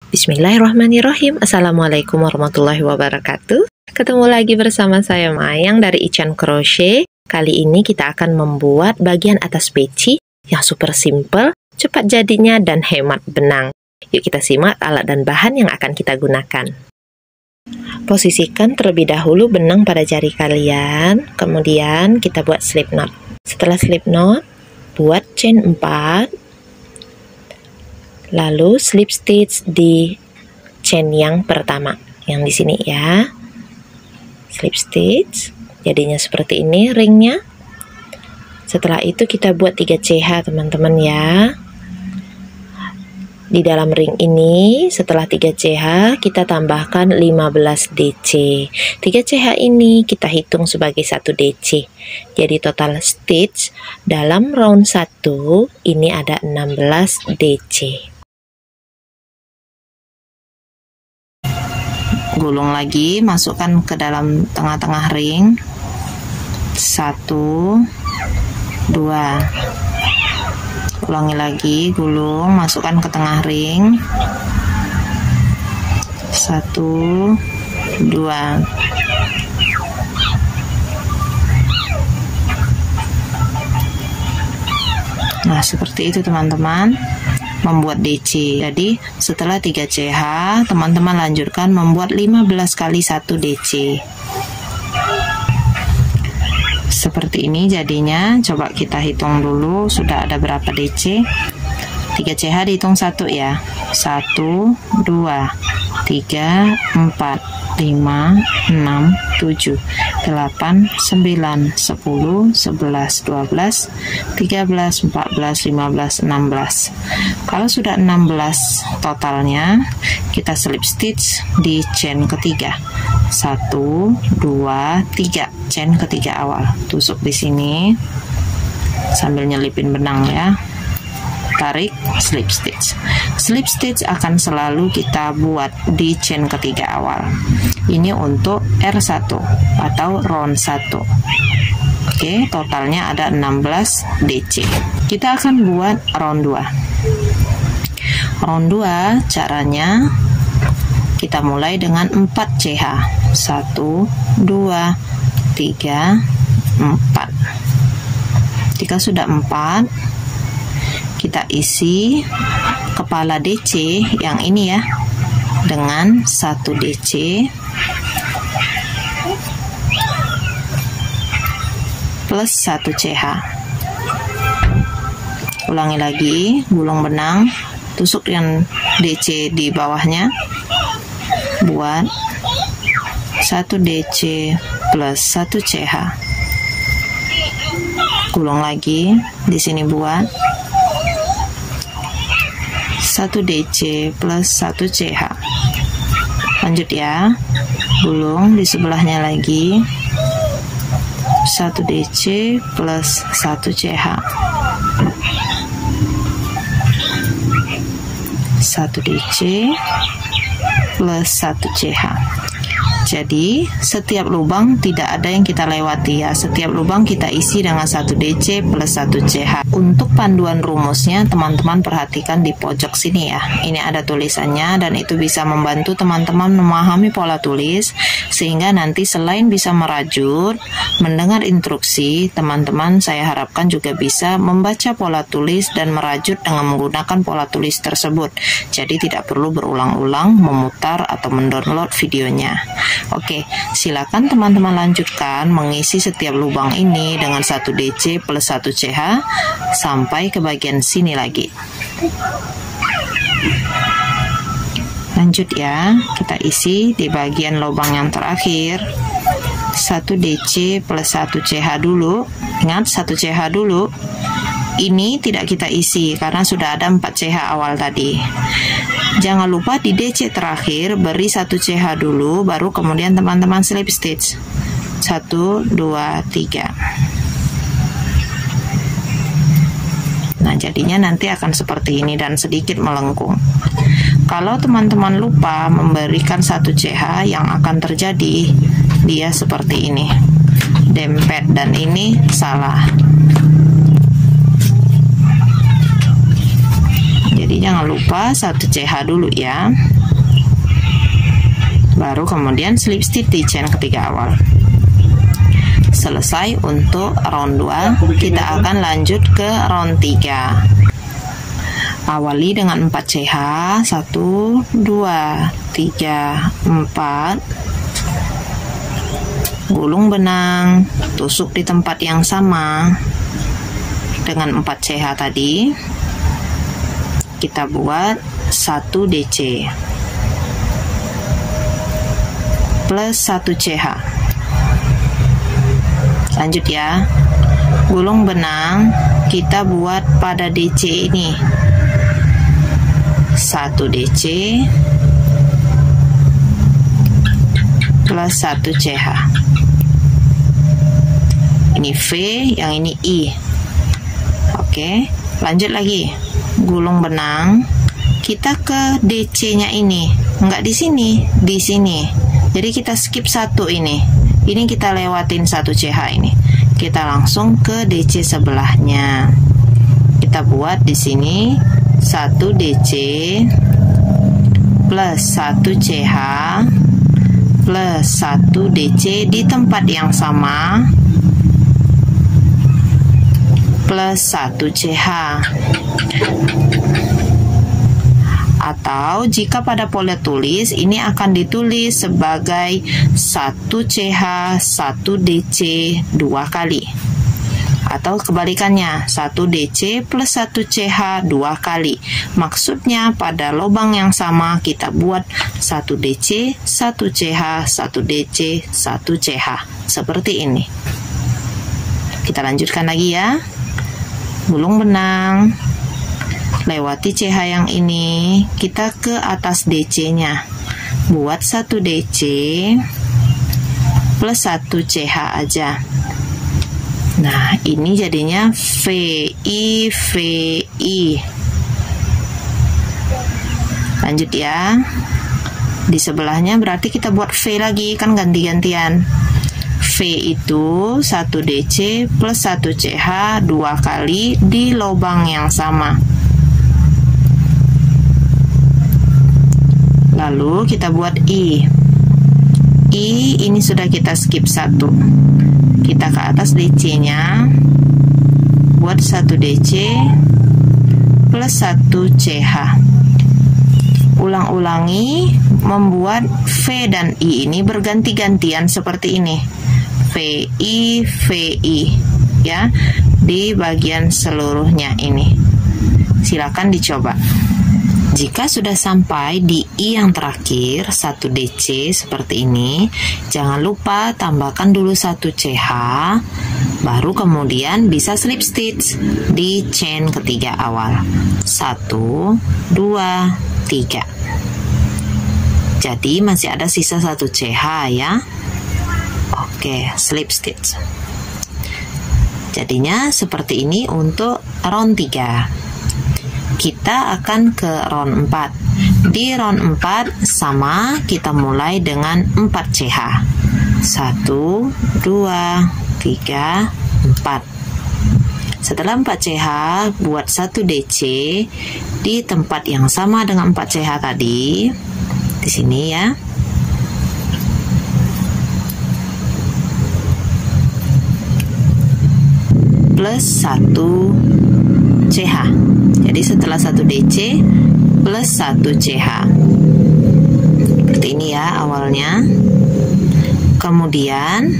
Bismillahirrahmanirrahim. Assalamualaikum warahmatullahi wabarakatuh. Ketemu lagi bersama saya Mayang dari Ican Crochet. Kali ini kita akan membuat bagian atas peci yang super simple, cepat jadinya dan hemat benang. Yuk kita simak alat dan bahan yang akan kita gunakan. Posisikan terlebih dahulu benang pada jari kalian, kemudian kita buat slip knot. Setelah slip knot, buat chain 4, lalu slip stitch di chain yang pertama, yang di sini ya. Slip stitch, jadinya seperti ini ringnya. Setelah itu kita buat 3 CH teman-teman ya. Di dalam ring ini setelah 3 CH kita tambahkan 15 DC. 3 CH ini kita hitung sebagai 1 DC. Jadi total stitch dalam round 1 ini ada 16 DC. Gulung lagi, masukkan ke dalam tengah-tengah ring. 1 2. Ulangi lagi, gulung, masukkan ke tengah ring. 1 2. Nah, seperti itu teman-teman, membuat DC. Jadi setelah 3 CH, teman-teman lanjutkan membuat 15 kali 1 DC. Seperti ini jadinya. Coba kita hitung dulu sudah ada berapa DC. 3 CH dihitung 1 ya. 1 2 3 4 5 6 7 8 9 10 11 12 13 14 15 16. Kalau sudah 16 totalnya, kita slip stitch di chain ketiga. 1 2 3, chain ketiga awal. Tusuk di sini sambil nyelipin benang ya. Tarik, slip stitch. Slip stitch akan selalu kita buat di chain ketiga awal. Ini untuk R1 atau round 1. Oke, totalnya ada 16 DC. Kita akan buat round 2. Round 2 caranya kita mulai dengan 4 CH. 1 2 3 4. Jika sudah 4, kita isi kepala DC yang ini ya dengan 1 DC plus 1 CH. Ulangi lagi, gulung benang, tusuk yang DC di bawahnya, buat 1 DC plus 1 CH. Gulung lagi, di sini buat 1 DC plus 1 CH. Lanjut ya, gulung di sebelahnya lagi, 1 DC plus 1 CH. 1 DC plus 1 CH. Jadi setiap lubang tidak ada yang kita lewati ya. Setiap lubang kita isi dengan 1 DC plus 1 CH. Untuk panduan rumusnya teman-teman perhatikan di pojok sini ya. Ini ada tulisannya dan itu bisa membantu teman-teman memahami pola tulis, sehingga nanti selain bisa merajut, mendengar instruksi, teman-teman saya harapkan juga bisa membaca pola tulis dan merajut dengan menggunakan pola tulis tersebut. Jadi tidak perlu berulang-ulang memutar atau mendownload videonya. Oke, silakan teman-teman lanjutkan mengisi setiap lubang ini dengan 1 DC plus 1 CH sampai ke bagian sini lagi. Lanjut ya, kita isi di bagian lubang yang terakhir 1 DC plus 1 CH dulu. Ingat 1 CH dulu. Ini tidak kita isi karena sudah ada 4 CH awal tadi. Jangan lupa di DC terakhir beri 1 CH dulu, baru kemudian teman-teman slip stitch. 1 2 3. Nah, jadinya nanti akan seperti ini dan sedikit melengkung. Kalau teman-teman lupa memberikan 1 CH, yang akan terjadi dia seperti ini, dempet, dan ini salah. Jadi jangan lupa 1 CH dulu ya. baru kemudian slip stitch di chain ketiga awal. Selesai untuk round 2. Kita akan lanjut ke round 3. Awali dengan 4 CH, 1, 2, 3, 4. Gulung benang, tusuk di tempat yang sama dengan 4 CH tadi. Kita buat 1 DC plus 1 CH. Lanjut ya, gulung benang kita buat pada DC ini 1 DC plus 1 CH. Ini V, yang ini I. Oke, lanjut lagi. Gulung benang kita ke DC-nya ini, enggak di sini, di sini. Jadi kita skip 1 ini. Ini kita lewatin 1 CH ini. Kita langsung ke DC sebelahnya. Kita buat di sini 1 DC plus 1 CH plus 1 DC di tempat yang sama plus 1 CH. Atau jika pada pola tulis ini akan ditulis sebagai 1 CH 1 DC 2 kali. Atau kebalikannya, 1 DC plus 1 CH 2 kali. Maksudnya pada lubang yang sama kita buat 1 DC, 1 CH, 1 DC, 1 CH. Seperti ini. Kita lanjutkan lagi ya. Gulung benang, lewati CH yang ini, kita ke atas DC-nya. Buat 1 DC plus 1 CH aja. Nah, ini jadinya VI, VI. Lanjut ya. Di sebelahnya berarti kita buat V lagi, kan ganti-gantian. V itu 1 DC plus 1 CH 2 kali di lubang yang sama. Lalu kita buat I. I ini sudah kita skip 1. Kita ke atas DC-nya, buat 1 DC plus 1 CH. Ulang-ulangi membuat V dan I ini berganti-gantian seperti ini. VI, VI ya, di bagian seluruhnya ini. Silakan dicoba. Jika sudah sampai di I yang terakhir 1 DC seperti ini, jangan lupa tambahkan dulu 1 CH, baru kemudian bisa slip stitch di chain ketiga awal. 1, 2, 3. Jadi masih ada sisa 1 CH ya. Oke, slip stitch. Jadinya seperti ini untuk round 3. Kita akan ke round 4. Di round 4 sama, kita mulai dengan 4 CH. 1, 2, 3, 4. Setelah 4 CH, buat 1 DC di tempat yang sama dengan 4 CH tadi. Di sini ya. Plus 1 CH. Jadi setelah 1 DC plus 1 CH. Seperti ini ya awalnya. Kemudian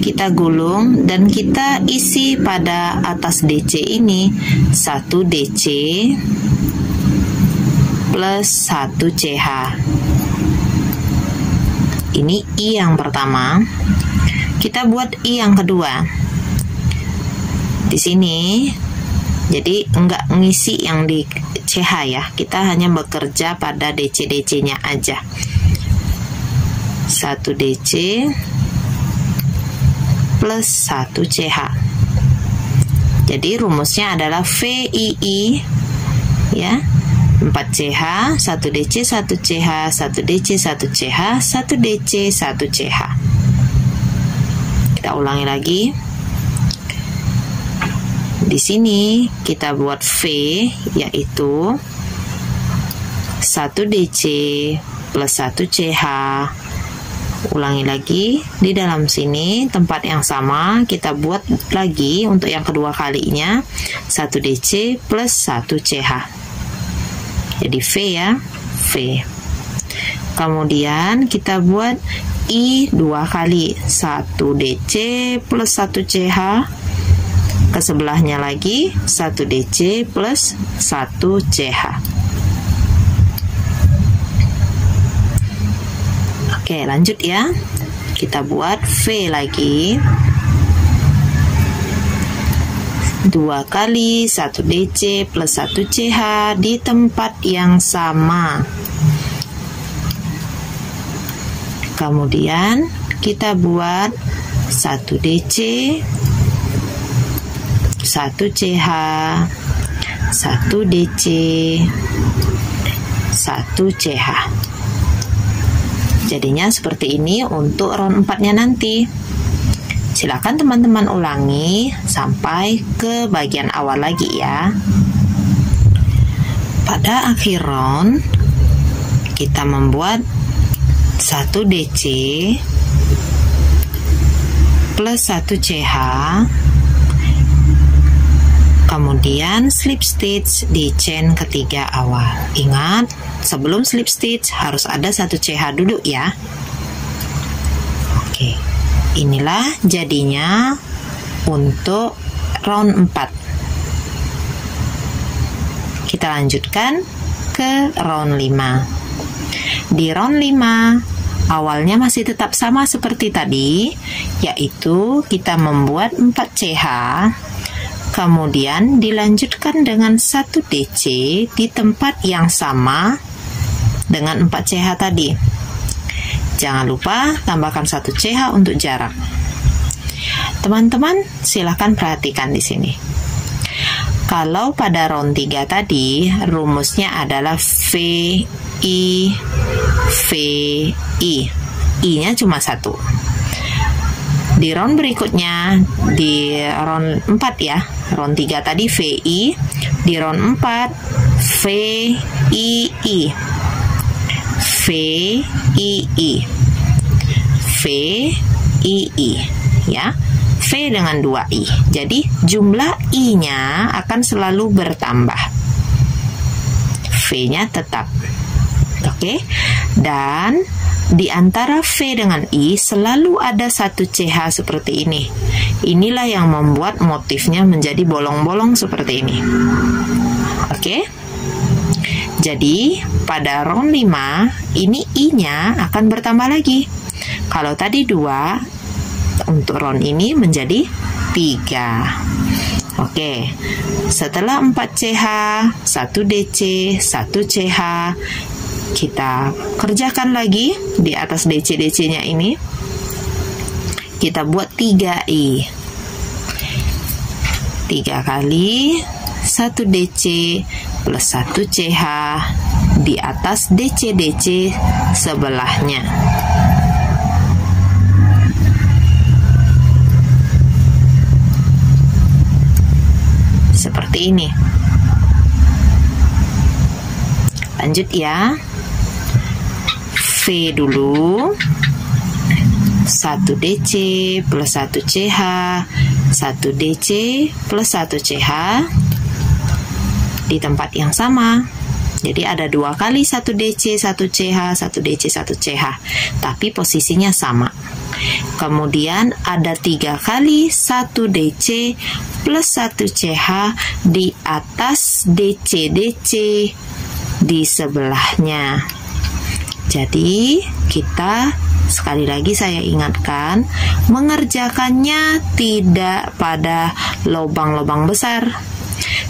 kita gulung dan kita isi pada atas DC ini 1 DC plus 1 CH. Ini I yang pertama. Kita buat I yang kedua. Di sini jadi enggak ngisi yang di CH ya, kita hanya bekerja pada DC-DC-nya aja. 1 DC plus 1 CH. Jadi rumusnya adalah VII ya, 4 CH, 1 DC, 1 CH, 1 DC, 1 CH, 1 DC, 1 CH. Kita ulangi lagi. Di sini kita buat V, yaitu 1 DC plus 1 CH. Ulangi lagi, di dalam sini tempat yang sama kita buat lagi untuk yang kedua kalinya 1 DC plus 1 CH. Jadi V ya, V. Kemudian kita buat I 2 kali, 1 DC plus 1 CH. Ke sebelahnya lagi 1 DC plus 1 CH. Oke, lanjut ya. Kita buat V lagi. 2 kali 1 DC plus 1 CH di tempat yang sama. Kemudian kita buat 1 DC, 1 CH, 1 DC, 1 CH. Jadinya seperti ini untuk round 4-nya nanti. Silakan teman-teman ulangi sampai ke bagian awal lagi ya. Pada akhir round kita membuat 1 DC plus 1 CH, kemudian slip stitch di chain ketiga awal. Ingat, sebelum slip stitch harus ada 1 CH dulu ya. Oke, inilah jadinya untuk round 4. Kita lanjutkan ke round 5. Di round 5 awalnya masih tetap sama seperti tadi, yaitu kita membuat 4 CH, kemudian dilanjutkan dengan 1 DC di tempat yang sama dengan 4 CH tadi. Jangan lupa tambahkan 1 CH untuk jarak. Teman-teman silahkan perhatikan di sini. Kalau pada round 3 tadi rumusnya adalah VI, VI. I-nya cuma 1. Di round berikutnya, di round 4 ya, round 3 tadi VI, di round 4 VII, VII, VII ya, V dengan 2 I. Jadi jumlah I-nya akan selalu bertambah, V-nya tetap. Oke, dan di antara V dengan I selalu ada 1 CH seperti ini. Inilah yang membuat motifnya menjadi bolong-bolong seperti ini. Oke, jadi pada round 5 ini I-nya akan bertambah lagi. Kalau tadi 2, untuk round ini menjadi 3. Oke, setelah 4 CH, 1 DC, 1 CH, kita kerjakan lagi di atas DC-DC-nya ini. Kita buat 3I. 3 kali 1 DC plus 1 CH di atas DC-DC sebelahnya. Seperti ini. Lanjut ya. V dulu, 1 DC plus 1 CH, 1 DC plus 1 CH di tempat yang sama. Jadi ada 2 kali 1 DC, 1 CH, 1 DC, 1 CH, tapi posisinya sama. Kemudian ada 3 kali 1 DC plus 1 CH di atas DC-DC di sebelahnya. Jadi kita, sekali lagi saya ingatkan, mengerjakannya tidak pada lubang-lubang besar,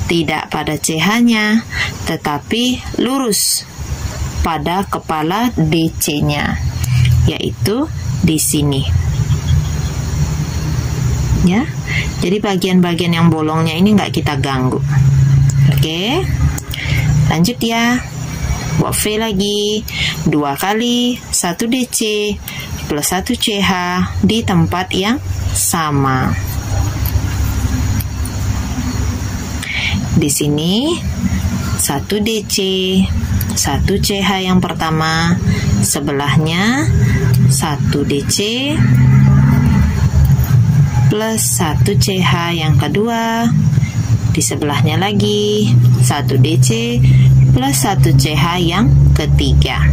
tidak pada CH-nya, tetapi lurus pada kepala DC-nya, yaitu di sini. Ya, jadi bagian-bagian yang bolongnya ini nggak kita ganggu. Oke, lanjut ya. Buat V lagi, 2 kali 1 DC plus 1 CH di tempat yang sama. Di sini 1 DC, 1 CH yang pertama, sebelahnya 1 DC plus 1 CH yang kedua, di sebelahnya lagi 1 DC plus 1 CH yang ketiga.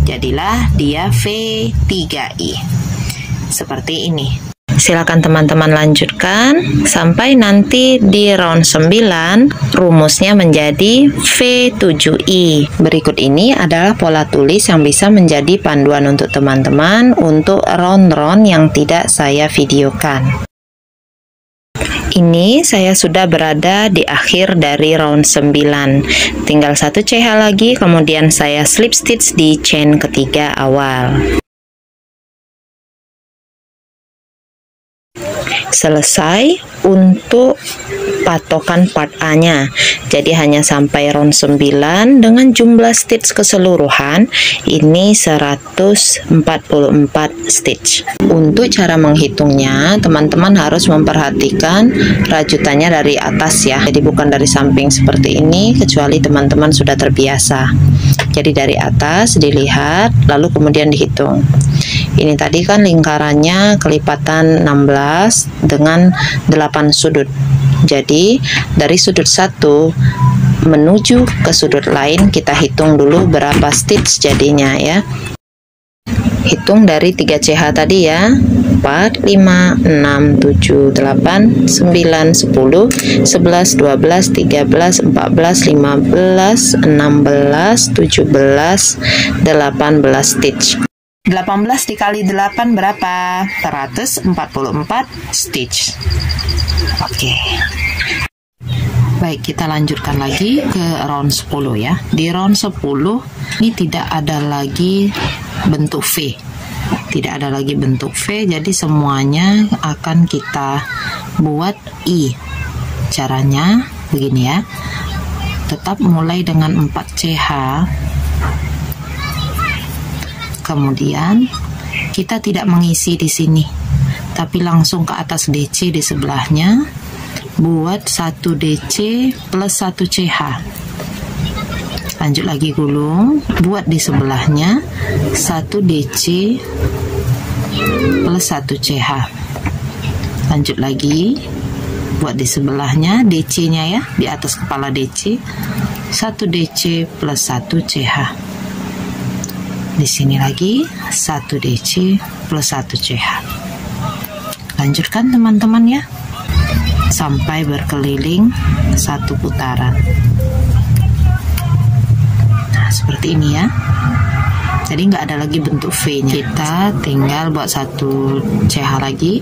Jadilah dia V3I. Seperti ini. Silakan teman-teman lanjutkan sampai nanti di round 9 rumusnya menjadi V7I. Berikut ini adalah pola tulis yang bisa menjadi panduan untuk teman-teman untuk round-round yang tidak saya videokan. Ini saya sudah berada di akhir dari round 9. Tinggal 1 CH lagi, kemudian saya slip stitch di chain ketiga awal. Selesai untuk patokan part A-nya. Jadi hanya sampai round 9 dengan jumlah stitch keseluruhan ini 144 stitch. Untuk cara menghitungnya, teman-teman harus memperhatikan rajutannya dari atas ya. Jadi bukan dari samping seperti ini, kecuali teman-teman sudah terbiasa. Jadi dari atas dilihat, lalu kemudian dihitung. Ini tadi kan lingkarannya kelipatan 16 dengan 8 sudut. Jadi dari sudut 1 menuju ke sudut lain kita hitung dulu berapa stitch jadinya ya. Hitung dari 3 CH tadi ya. 4, 5, 6, 7, 8, 9, 10, 11, 12, 13, 14, 15, 16, 17, 18 stitch. 18 dikali 8 berapa? 144 stitch. Oke. Baik, kita lanjutkan lagi ke round 10 ya. Di round 10 ini tidak ada lagi bentuk V. Tidak ada lagi bentuk V, jadi semuanya akan kita buat I. Caranya begini ya. Tetap mulai dengan 4 CH. Kemudian kita tidak mengisi di sini, tapi langsung ke atas DC di sebelahnya, buat 1 DC plus 1 CH. Lanjut lagi gulung, buat di sebelahnya 1 DC plus 1 CH. Lanjut lagi, buat di sebelahnya DC-nya ya, di atas kepala DC, 1 DC plus 1 CH. Di sini lagi 1 DC plus 1 CH. Lanjutkan teman-teman ya, sampai berkeliling 1 putaran. Nah seperti ini ya. Jadi nggak ada lagi bentuk V-nya. Kita tinggal buat 1 CH lagi,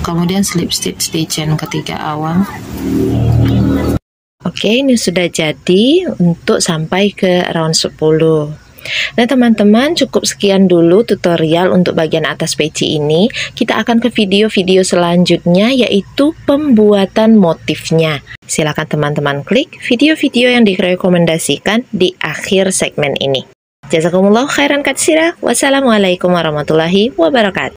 kemudian slip stitch di chain ketiga awal. Oke, ini sudah jadi untuk sampai ke round 10. Nah teman-teman, cukup sekian dulu tutorial untuk bagian atas peci ini. Kita akan ke video-video selanjutnya, yaitu pembuatan motifnya. Silakan teman-teman klik video-video yang direkomendasikan di akhir segmen ini. Jazakumullah khairan katsira. Wassalamualaikum warahmatullahi wabarakatuh.